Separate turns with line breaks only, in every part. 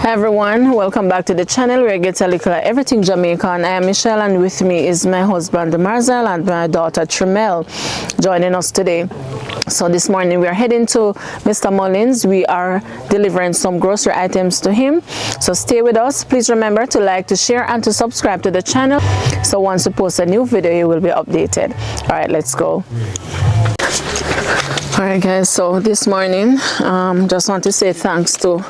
Hi everyone, welcome back to the channel where I get a little of everything Jamaican. I am Michelle and with me is my husband Marzel and my daughter Tremel joining us today. So this morning we are heading to Mr. Mullins. We are delivering some grocery items to him. So stay with us. Please remember to like, to share and to subscribe to the channel. So once we post a new video, you will be updated. Alright, let's go. Alright guys, so this morning just want to say thanks to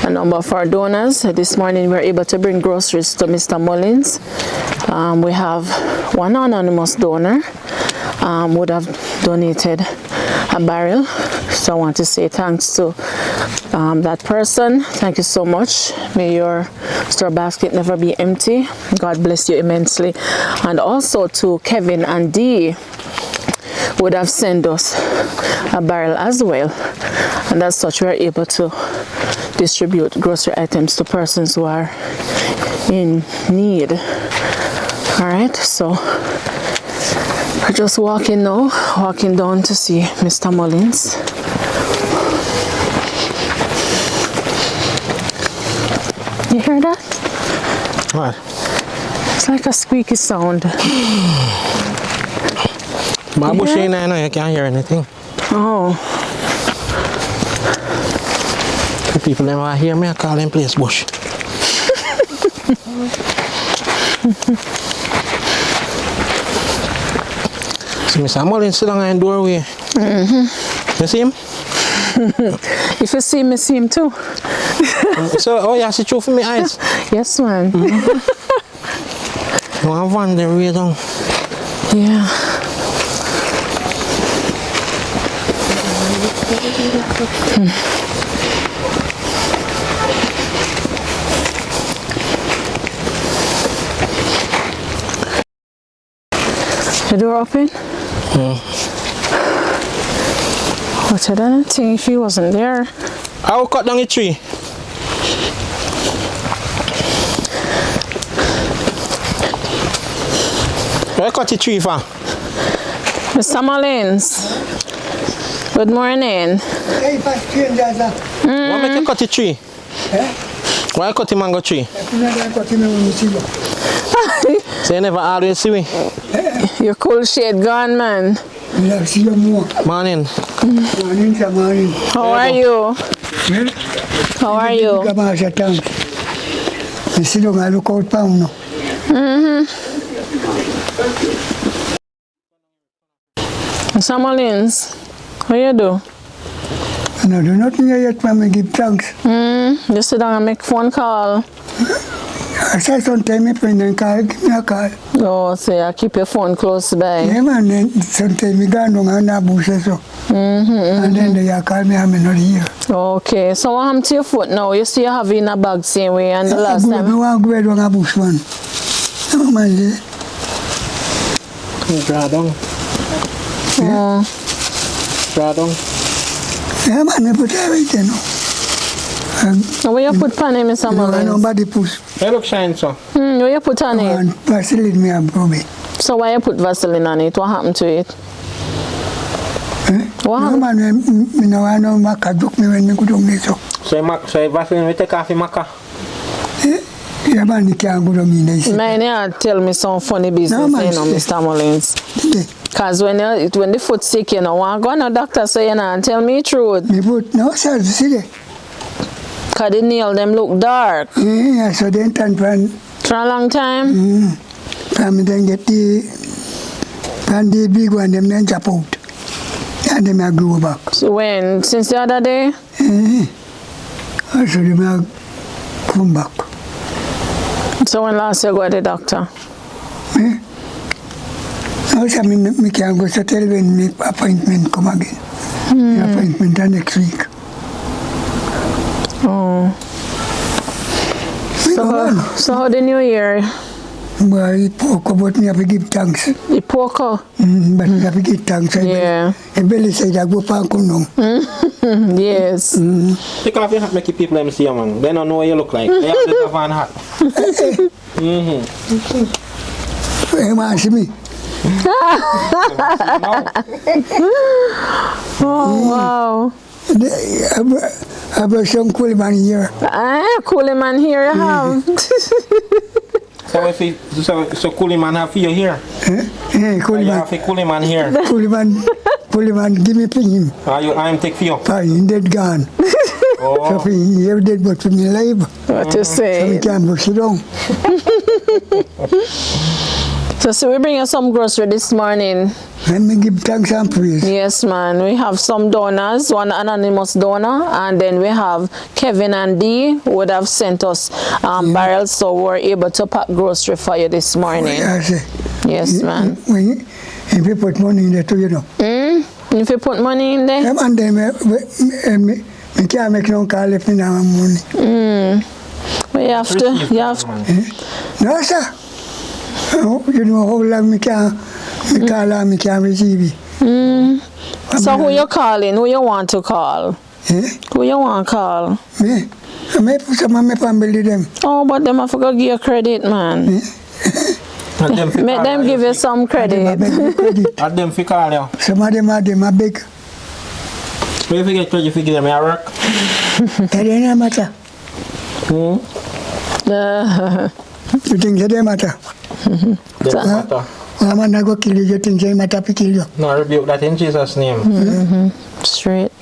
a number of our donors. This morning we were able to bring groceries to Mr. Mullins. We have one anonymous donor would have donated a barrel, so I want to say thanks to that person. Thank you so much. May your store basket never be empty. God bless you immensely. And also to Kevin and Dee, would have sent us a barrel as well, and as such we are able to distribute grocery items to persons who are in need. All right, so we're just walking now, walking down to see Mr. Mullins. You hear that?
What?
It's like a squeaky sound.
My bush in there, no, you can't hear anything.
Oh.
The people never hear me, I call them place bush. So Mr. Mullins sit down in the doorway. You see him?
If you see me, see him too.
So, oh yeah, see through for my eyes.
Yes, man.
You want to run them way down.
Yeah. The door open? What I don't think if he wasn't there.
I will cut down the tree. Where cut the tree for?
Mr. Mullins, good morning.
Why make you cut the tree? Why cut the mango tree? So you never always see me?
Your cool shade gone, man.
Morning.
How are you? How are you? Mr. Mullins, how you do?
I do nothing yet, but I give thanks.
Just sit down and make phone call.
I say sometimes my friend and call, give me a call.
Oh, say I keep your phone close by.
Yeah, man, then sometimes I go down and I bush so. And then they call me and I'm not here.
Okay, so what happened to your foot now? You see you have it in a bag same way and the last time?
I want to go down a bush, man. Oh, man.
Draw down. Draw down.
Yeah, man, I put everything.
Where you put pan in, Mr. Mullins?
Nobody push.
They look shine, so.
Where you put on it?
And Vaseline me and probe it.
So why you put Vaseline on it? What happened to it? What
No,
happened?
man, I know Maca took me when I go down there, so.
So Vaseline will take off the maca?
Yeah, man, you can't go down in there.
Man, you tell me some funny business,
No, man,
you know, Mr. Mullins. Because when the foot sick, you know, want to go to the doctor, so you know, and tell me the truth.
Me put, no, sir, see there.
Because the nail them look dark.
Yeah, so then turn from
For a long time?
From then get the big one, them then chop out. And them I grow back.
So when? Since the other day?
So them I come back.
So when last you go to the doctor?
Now, so me can go to tell when my appointment come again. My appointment are next week.
Oh. So how the new year?
Well, it poke, but me have to give thanks.
It poke?
But me have to give thanks.
Yeah.
I belly said I go for Kunong.
Yes.
Take off your hat, make people them see you, man. They don't know what you look like. They have the van hat.
Hey, man, see me.
Oh, wow.
have some cool man here.
Coolie man here you have.
So if he, so Coolie man have you here.
Cool
You
man.
have a Coolie man here.
Cool man, give me pin him.
I'm take for you.
Fine, dead gone. So
Oh.
for he ever dead but for me alive.
What you
So we
say?
can't push it down.
So we bring you some grocery this morning.
Let me give thanks and praise.
Yes, man. We have some donors, one anonymous donor, and then we have Kevin and Dee who would have sent us barrels, so we're able to pack grocery for you this morning.
I say,
Yes, man.
when if you put money in there too, you know.
If you put money in there,
Them and them, me can't make no call if me don't have money.
we have to. You have.
No, sir. Oh, you know how long me can't call and me can't receive it.
So who you calling? Who you want to call? Who you want to call?
Me put some of my family them.
Oh, but them have to go give you credit, man. Make them give you some
I
credit.
beg you credit.
At them fi call you.
Some of them I beg.
Where you get credit, you give them a work.
That ain't matter. You think that matter?
Doesn't matter.
I'm not go kill you. You think they matter to kill you?
No, I rebuke that in Jesus' name.
Straight.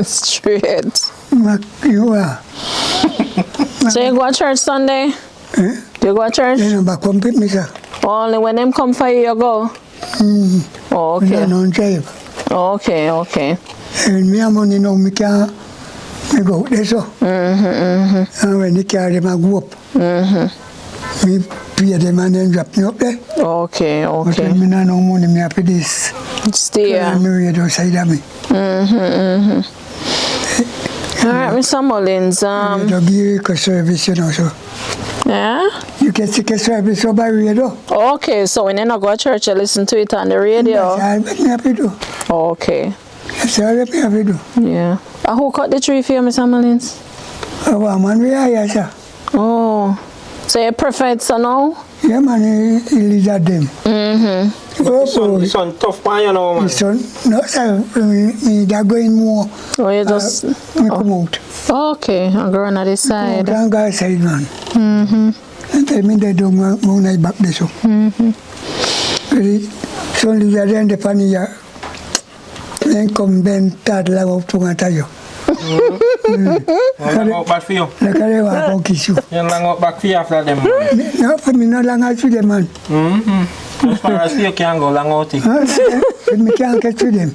Straight.
You are.
So you go to church Sunday?
Eh?
You go to church?
They don't come pick me, sir.
Only when them come for you, you go? Oh,
Me
okay.
don't drive.
Okay, okay.
And me have money now, me can't. Me go out there so. And when they carry them, I go up. Me pay them and then drop me up there.
Okay,
But
okay.
when me not no money, me have to this.
Stay here.
Me read outside of me.
All right, Mr. Mullins.
You don't give a service, you know, so.
Yeah?
You can take a service over radio.
Okay, so when you not go to church, you listen to it on the radio.
That's all me have to do.
Okay.
That's all me have to do.
Yeah. Who cut the tree for you, Mr. Mullins?
Oh, man, we are here, sir.
Oh. So you prefer it so now?
Yeah, man, he leads at them. Oh,
This one tough man, you know, man.
his son, no, sir, me that going more.
Or you just...
Me come out.
Okay, I'm going on this side.
Don't go outside, man. And tell me they don't go night back there, so. So, leads at them, the funny, then come Ben start lang up to tayo.
Lang out back for you.
Nakalewa akong kiss you.
Yan lang out back for you after them, man.
No, for me no lang out to them, man.
As far as you can go, lang out.
For me can't get to them.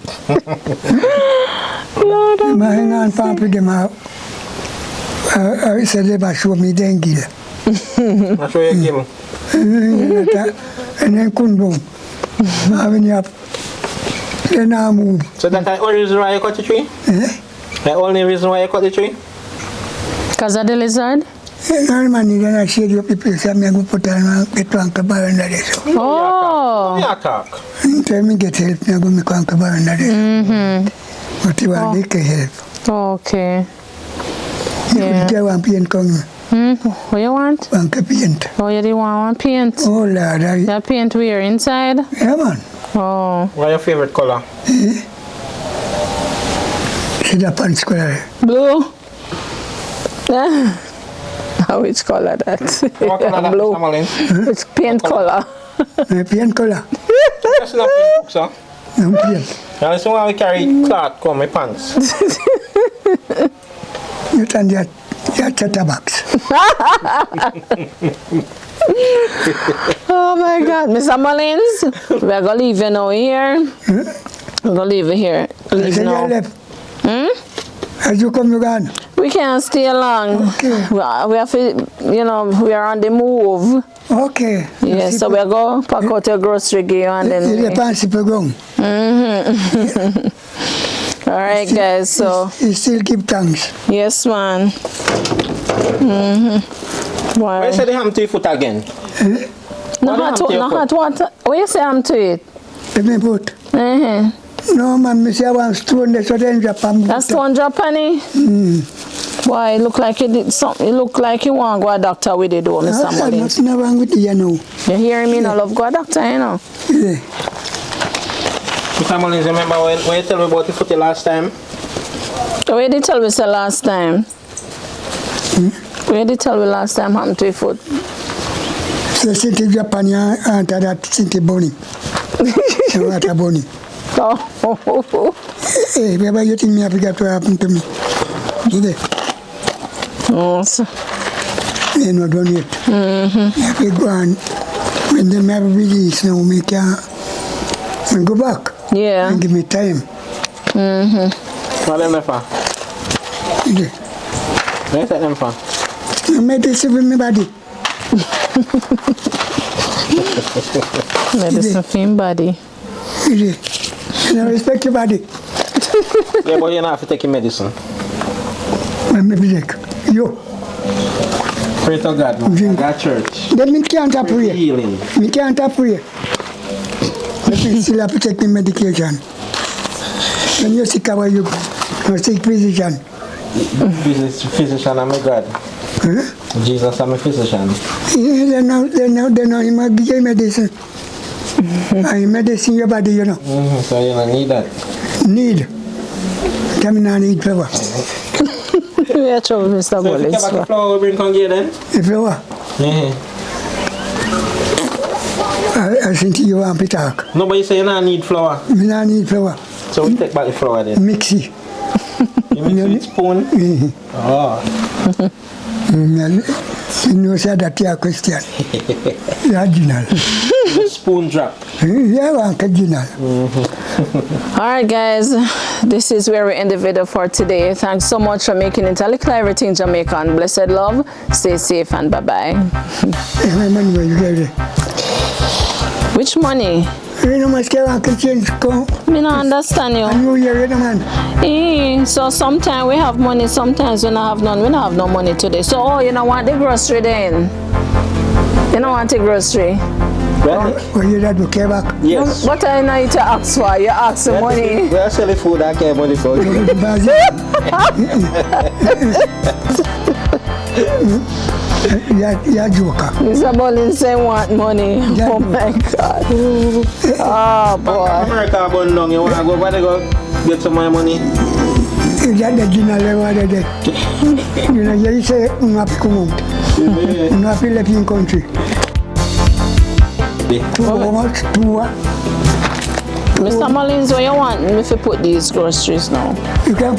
Mahingan pa for them out. Sa dem show me dengil.
That's where you give.
And then kundong. Having up. Then I move.
So that's the only reason why you cut the tree? The only reason why you cut the tree?
Because of the lizard?
Normally, then I share up the place. I'm going to put on get one kabar under this.
Oh.
Yeah, talk.
Tell me get help. I'm going to come kabar under this. But you want to get help.
Okay.
Yeah. You want paint coming.
What you want?
Want paint.
Oh, you didn't want paint?
Oh, Lord.
That paint where? Inside?
Yeah, man.
Oh.
What's your favorite color?
See the pants color.
Blue? Which color that?
What color that,
Blue.
Mr. Mullins?
Which paint color?
Paint color.
That's not pink, sir.
No paint.
Now listen why we carry cloth come my pants.
You turn your chatterbox.
Oh my God, Mr. Mullins, we're going to leave you now here. We're going to leave you here. Leave
Say
now.
you left. As you come, you gone.
We can't stay long.
Okay.
We have to, you know, we are on the move.
Okay.
Yeah, so we're going to pack out your grocery gear and
You
then...
pants if you go.
All right, guys, so...
You still give thanks.
Yes, man. Why?
Why say they ham to your foot again?
No hot water. What you say I'm to it?
Let me put. No, man, me say I want stone there, so then drop and
That's 200 penny? Why, it look like you did something. It look like you want to go a doctor with it, though, Mr. Mullins.
Nothing wrong with you, know.
You hearing me? No love go a doctor, you know.
Yeah.
Mr. Mullins, remember when you tell me about the foot last time?
Where did you tell us the last time? Where did you tell me last time happened to your foot?
So since Japan, you enter that since Bonnie. Water Bonnie.
Oh.
Hey, wherever you think me have got to happen to me? Today.
Oh, so.
They're not done yet. If we go on, when they have release now, we can go back.
Yeah.
And give me time.
What them there for?
Today.
Where is that them for?
I made this with my body.
Medicine for your body.
Today. And I respect your body.
Yeah, but you don't have to take your medicine.
When me take. Yo.
Pray to God, man.
Drink.
That church.
Then me can't pray.
Healing.
Me can't pray. But me still have to take the medication. When you're sick, how are you? You're sick physician.
Physician, I'm a God.
Huh?
Jesus, I'm a physician.
Yeah, they know you might give you medicine. And medicine your body, you know.
So you don't need that.
Need. Tell me now need flour.
We are trouble, Mr.
So if you
Mullins.
get back the flour, we bring con here then?
The flour.
Yeah.
I think you want to talk.
No, but you say you don't need flour.
Me not need flour.
So we take back the flour then.
Mix it.
You mix it with spoon? Oh.
You know, say that your question. Original.
Spoon drop.
Yeah, original.
Alright guys, this is where we end the video for today. Thanks so much for making it a Likkle Everyting Jamaican. Blessed love, stay safe and bye-bye.
How many where you get it?
Which money?
You know, my scale can change. Come.
Me not understand you.
New Year, you know, man.
So sometimes we have money, sometimes we don't have none. We don't have no money today. So, oh, you don't want the grocery then? You don't want the grocery?
Well,
Well, you that okay back?
yes.
What I know you to ask for? You ask for money.
We are selling food, I care money for you.
You're a joker.
Mr. Mullins say want money. Oh my God. Oh boy.
America burn long, you want to go, where they go get some more money?
You got the dinner level there. You know, you say, I'm happy to come out. I'm happy to live in country. How much?
Mr. Mullins, what you want me to put these groceries now?
You can.